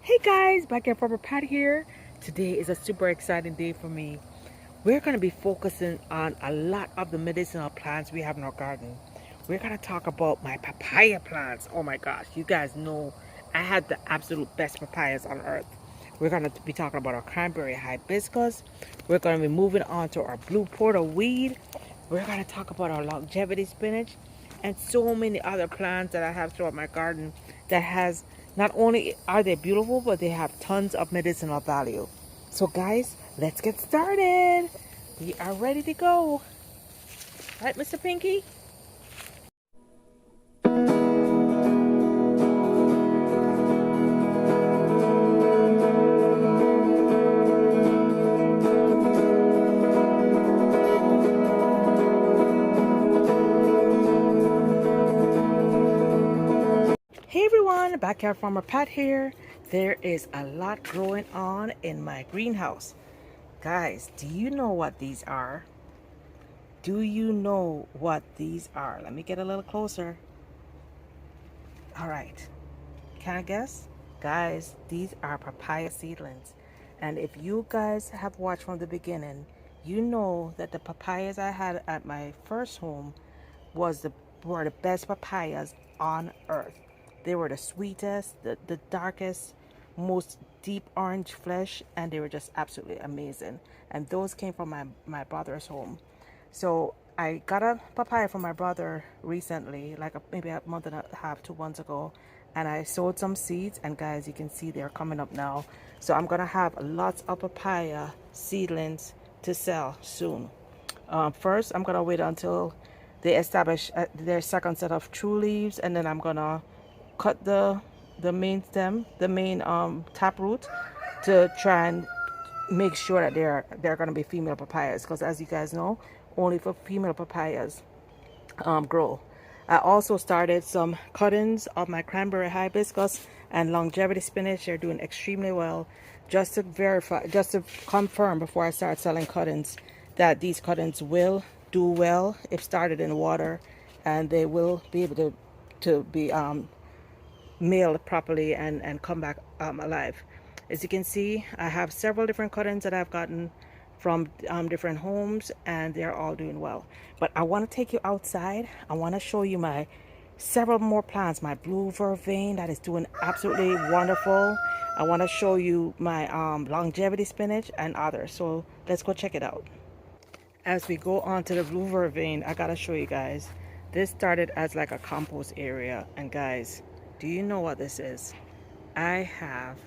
Hey guys, back at Farmer Pat here. Today is a super exciting day for me. We're going to be focusing on a lot of the medicinal plants we have in our garden. We're going to talk about my papaya plants. Oh my gosh, you guys know I had the absolute best papayas on earth. We're going to be talking about our cranberry hibiscus. We're going to be moving on to our blue porterweed. We're going to talk about our longevity spinach and so many other plants that I have throughout my garden that has not only are they beautiful, but they have tons of medicinal value. So guys, let's get started. We are ready to go. Right, Mr. Pinky? Hey everyone, Backyard Farmer Pat here. There is a lot growing on in my greenhouse. Guys, do you know what these are? Do you know what these are? Let me get a little closer. All right. Can I guess? Guys, these are papaya seedlings. And if you guys have watched from the beginning, you know that the papayas I had at my first home were the best papayas on earth. They were the sweetest, the darkest, most deep orange flesh, and they were just absolutely amazing. And those came from my brother's home. So I got a papaya from my brother recently, like maybe a month and a half, 2 months ago, and I sowed some seeds. And guys, you can see they're coming up now. So I'm gonna have lots of papaya seedlings to sell soon. First, I'm gonna wait until they establish their second set of true leaves, and then I'm gonna cut the main stem, the main tap root, to try and make sure that they're going to be female papayas, because as you guys know, only for female papayas grow. I also started some cuttings of my cranberry hibiscus and longevity spinach. They're doing extremely well. Just to verify, just to confirm before I start selling cuttings, that these cuttings will do well if started in water, and they will be able to be mailed properly and come back alive. As you can see, I have several different cuttings that I've gotten from different homes, and they're all doing well. But I want to take you outside. I want to show you my several more plants. My blue vervain that is doing absolutely wonderful. I want to show you my longevity spinach and others. So let's go check it out. As we go on to the blue vervain, I gotta show you guys. This started as like a compost area, and guys, do you know what this is? I have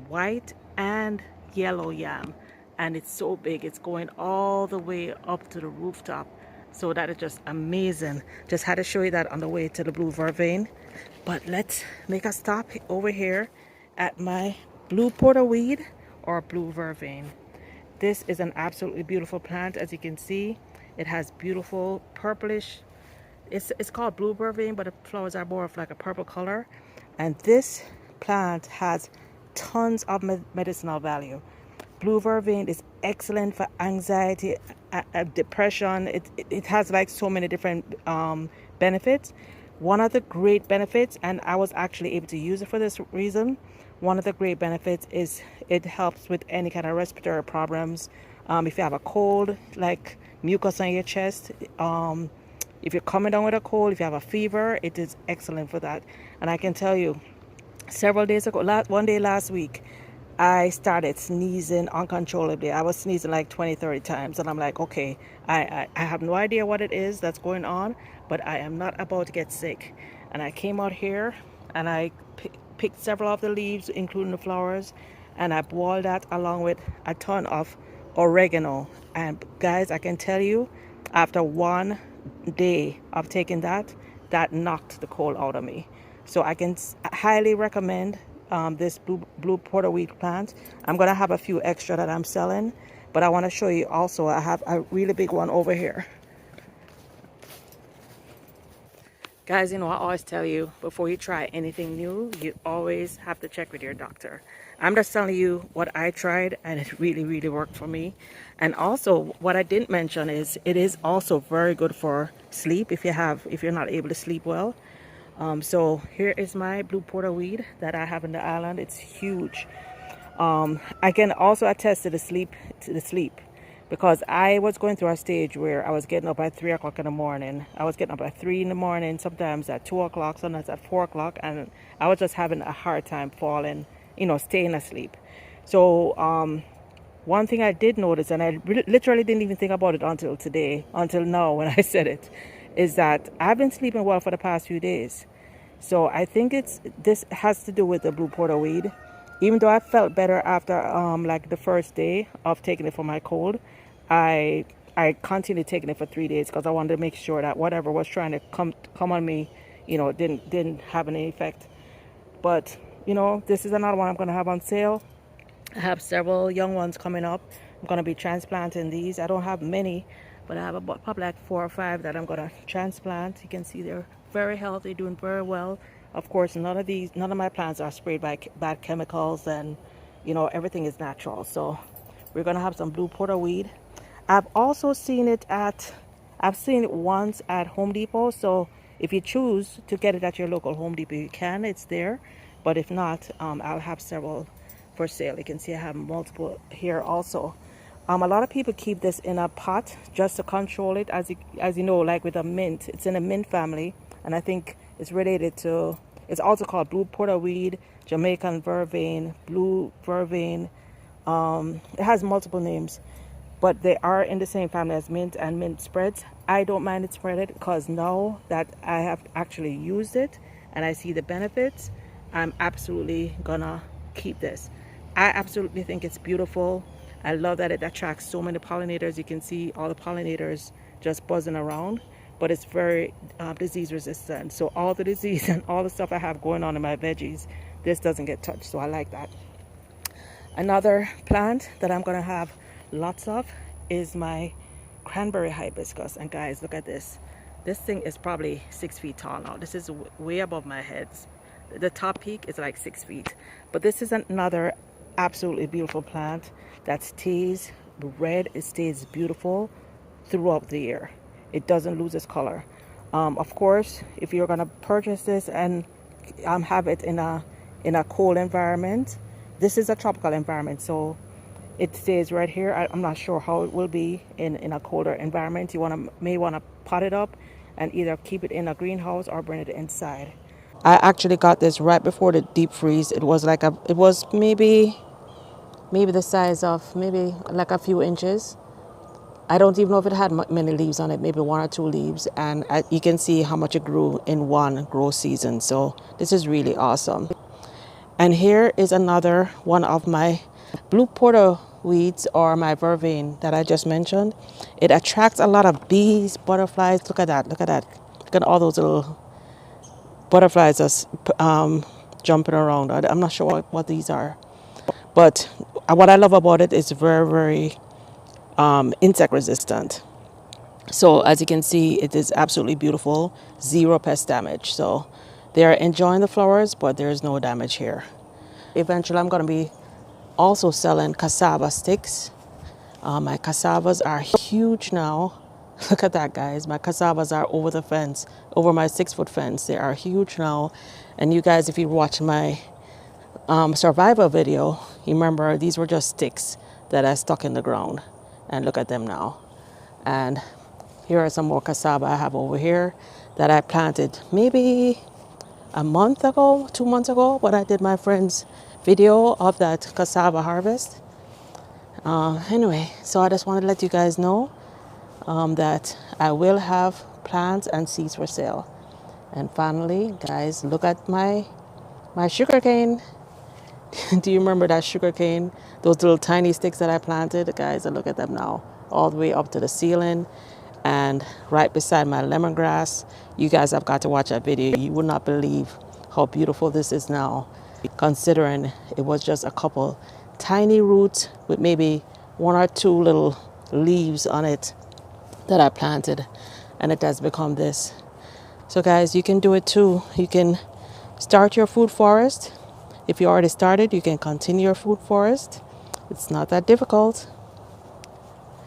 white and yellow yam, and it's so big, it's going all the way up to the rooftop. So that is just amazing. Just had to show you that on the way to the blue vervain. But let's make a stop over here at my blue porterweed or blue vervain. This is an absolutely beautiful plant. As you can see, it has beautiful purplish, it's called blue vervain, but the flowers are more of like a purple color. And this plant has tons of medicinal value. Blue vervain is excellent for anxiety, depression. It has like so many different benefits. One of the great benefits, and I was actually able to use it for this reason, one of the great benefits is it helps with any kind of respiratory problems. If you have a cold, like mucus on your chest, if you're coming down with a cold, if you have a fever, it is excellent for that. And I can tell you, several days ago, one day last week, I started sneezing uncontrollably. I was sneezing like 20, 30 times. And I'm like, okay, I have no idea what it is that's going on, but I am not about to get sick. And I came out here and I picked several of the leaves, including the flowers, and I boiled that along with a ton of oregano. And guys, I can tell you, after one day of taking that, that knocked the cold out of me. So I can highly recommend this blue porterweed plant. I'm gonna have a few extra that I'm selling, but I want to show you also, I have a really big one over here. Guys, you know, I always tell you, before you try anything new, you always have to check with your doctor. I'm just telling you what I tried, and it really, really worked for me. And also, what I didn't mention is it is also very good for sleep if you're not able to sleep well. So here is my blue porterweed that I have in the island. It's huge. I can also attest to the sleep, because I was going through a stage where I was getting up at 3 o'clock in the morning. I was getting up at 3 in the morning, sometimes at 2 o'clock, sometimes at 4 o'clock, and I was just having a hard time falling, staying asleep. So one thing I did notice, and I literally didn't even think about it until today, until now when I said it, is that I've been sleeping well for the past few days. So I think this has to do with the blue porterweed. Even though I felt better after like the first day of taking it for my cold, I I continued taking it for 3 days because I wanted to make sure that whatever was trying to come on me, didn't have any effect. But this is another one I'm going to have on sale. I have several young ones coming up. I'm going to be transplanting these. I don't have many, but I have about probably like 4 or 5 that I'm going to transplant. You can see they're very healthy, doing very well. Of course, none of my plants are sprayed by bad chemicals, and everything is natural. So we're going to have some blue porterweed. I've also I've seen it once at Home Depot. So if you choose to get it at your local Home Depot, you can. It's there. But if not, I'll have several for sale. You can see I have multiple here also. A lot of people keep this in a pot just to control it, as you know, like with a mint. It's in a mint family, and I think it's related to. It's also called blue porterweed, Jamaican vervain, blue vervain. It has multiple names, but they are in the same family as mint and mint spreads. I don't mind it spreaded because now that I have actually used it and I see the benefits, I'm absolutely gonna keep this. I absolutely think it's beautiful. I love that it attracts so many pollinators. You can see all the pollinators just buzzing around, but it's very disease resistant. So all the disease and all the stuff I have going on in my veggies, this doesn't get touched. So I like that. Another plant that I'm gonna have lots of is my cranberry hibiscus. And guys, look at this. This thing is probably 6 feet tall now. This is way above my head. The top peak is like 6 feet. But this is another absolutely beautiful plant that stays red. It stays beautiful throughout the year. It doesn't lose its color. Of course, if you're gonna purchase this and have it in a cold environment, this is a tropical environment, so it stays right here. I'm not sure how it will be in a colder environment. You may want to pot it up and either keep it in a greenhouse or bring it inside. I actually got this right before the deep freeze. It was maybe the size of maybe like a few inches. I don't even know if it had many leaves on it, maybe 1 or 2 leaves. And you can see how much it grew in one grow season. So this is really awesome. And here is another one of my blue porter weeds, or my vervain that I just mentioned. It attracts a lot of bees, butterflies. Look at that. Look at that. Look at all those little butterflies that's jumping around. I'm not sure what these are. But what I love about it is very, very insect resistant. So as you can see, it is absolutely beautiful. Zero pest damage. So they are enjoying the flowers, but there is no damage here. Eventually, I'm going to be also selling cassava sticks. My cassavas are huge now. Look at that, guys. My cassavas are over the fence, over my 6-foot fence. They are huge now. And you guys, if you watch my survival video, you remember these were just sticks that I stuck in the ground. And look at them now. And here are some more cassava I have over here that I planted maybe a month ago, 2 months ago, when I did my friend's video of that cassava harvest. Anyway, so I just wanted to let you guys know that I will have plants and seeds for sale. And finally, guys, look at my sugar cane. Do you remember that sugar cane? Those little tiny sticks that I planted? Guys, look at them now, all the way up to the ceiling and right beside my lemongrass. You guys have got to watch that video. You would not believe how beautiful this is now, considering it was just a couple tiny roots with maybe 1 or 2 little leaves on it that I planted, and it has become this. So guys, you can do it too. You can start your food forest. If you already started, you can continue your food forest. It's not that difficult.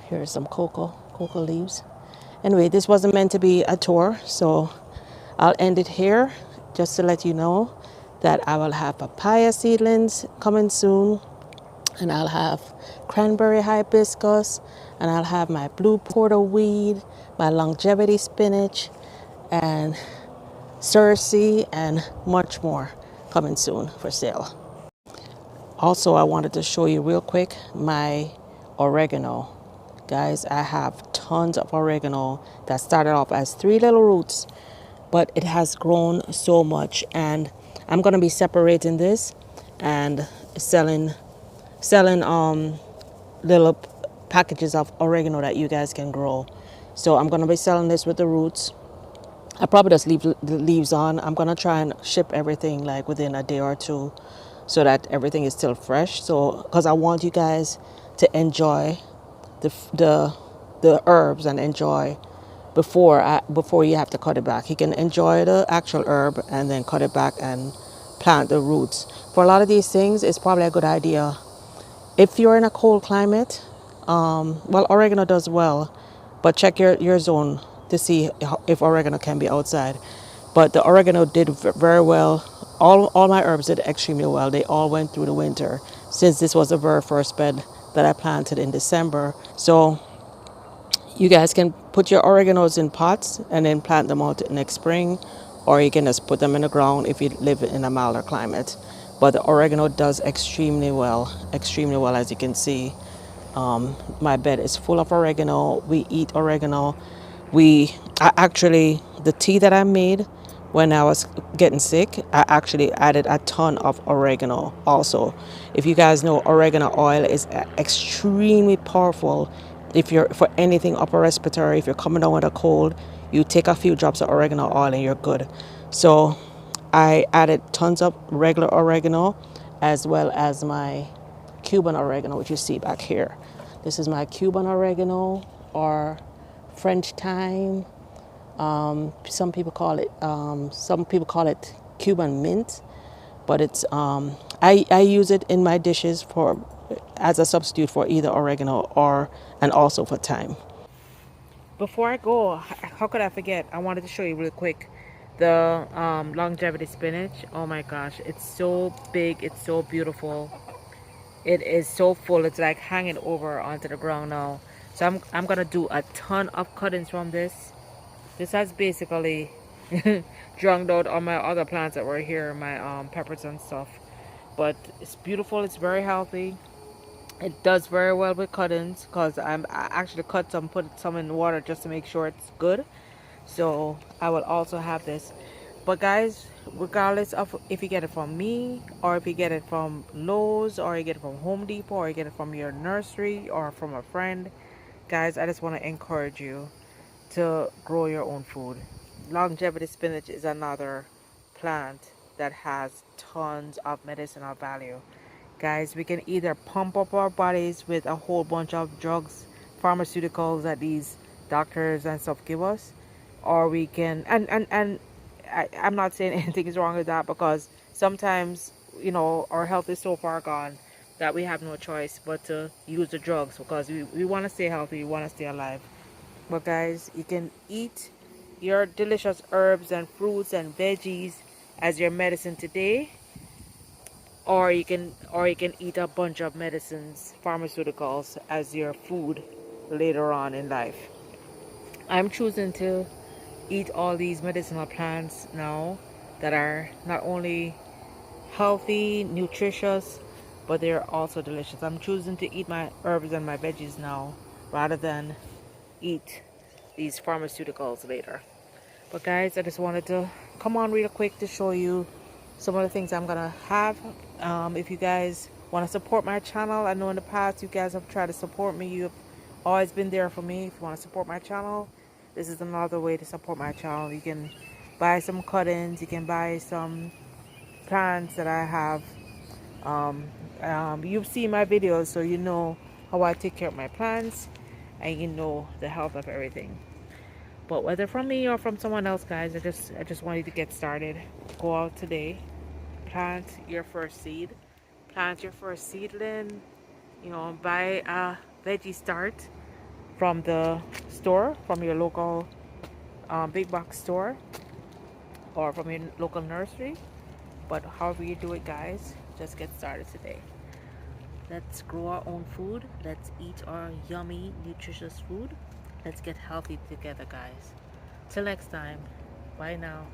Here are some cocoa leaves. Anyway, this wasn't meant to be a tour, so I'll end it here. just to let you know that I will have papaya seedlings coming soon, and I'll have cranberry hibiscus, and I'll have my blue porterweed, my longevity spinach, and cerci, and much more coming soon for sale. Also, I wanted to show you real quick my oregano. Guys, I have tons of oregano that started off as 3 little roots, but it has grown so much, and I'm going to be separating this and selling little packages of oregano that you guys can grow. So I'm going to be selling this with the roots. I probably just leave the leaves on. I'm gonna try and ship everything like within a day or two, so that everything is still fresh. So, because I want you guys to enjoy the herbs and enjoy before you have to cut it back. You can enjoy the actual herb and then cut it back and plant the roots. For a lot of these things, it's probably a good idea if you're in a cold climate. Well, oregano does well, but check your zone to see if oregano can be outside. But the oregano did very well. All my herbs did extremely well. They all went through the winter, since this was the very first bed that I planted in December. So you guys can put your oreganos in pots and then plant them out next spring, or you can just put them in the ground if you live in a milder climate. But the oregano does extremely well, as you can see. My bed is full of oregano. We eat oregano. The tea that I made when I was getting sick, I actually added a ton of oregano also. If you guys know, oregano oil is extremely powerful. If you're for anything upper respiratory, if you're coming down with a cold, you take a few drops of oregano oil and you're good. So I added tons of regular oregano, as well as my Cuban oregano, which you see back here. This is my Cuban oregano, or French thyme. Some people call it Cuban mint, but it's I use it in my dishes for as a substitute for either oregano or and also for thyme. Before I go, how could I forget? I wanted to show you real quick the longevity spinach. Oh my gosh, it's so big, it's so beautiful. It is so full, it's like hanging over onto the ground now. So I'm gonna do a ton of cuttings from this. This has basically drowned out all my other plants that were here, my peppers and stuff. But it's beautiful, it's very healthy. It does very well with cuttings, because I actually cut some, put some in water just to make sure it's good. So I will also have this. But guys, regardless of if you get it from me, or if you get it from Lowe's, or you get it from Home Depot, or you get it from your nursery or from a friend, guys, I just want to encourage you to grow your own food. Longevity spinach is another plant that has tons of medicinal value. Guys, we can either pump up our bodies with a whole bunch of drugs, pharmaceuticals that these doctors and stuff give us, or we can, I'm not saying anything is wrong with that, because sometimes, our health is so far gone that we have no choice but to use the drugs, because we want to stay healthy, we want to stay alive. But guys, you can eat your delicious herbs and fruits and veggies as your medicine today, or you can eat a bunch of medicines, pharmaceuticals, as your food later on in life. I'm choosing to eat all these medicinal plants now that are not only healthy, nutritious, but they're also delicious. I'm choosing to eat my herbs and my veggies now rather than eat these pharmaceuticals later. But guys, I just wanted to come on real quick to show you some of the things I'm gonna have. If you guys want to support my channel, I know in the past you guys have tried to support me. You've always been there for me. If you want to support my channel, this is another way to support my channel. You can buy some cuttings, you can buy some plants that I have. You've seen my videos, so you know how I take care of my plants, and you know the health of everything. But whether from me or from someone else, guys, I just wanted to get started. Go out today, plant your first seed, plant your first seedling. Buy a veggie start from the store, from your local big box store. or from your local nursery. But however you do it, guys, just get started today. Let's grow our own food. Let's eat our yummy, nutritious food. Let's get healthy together, guys. Till next time. Bye now.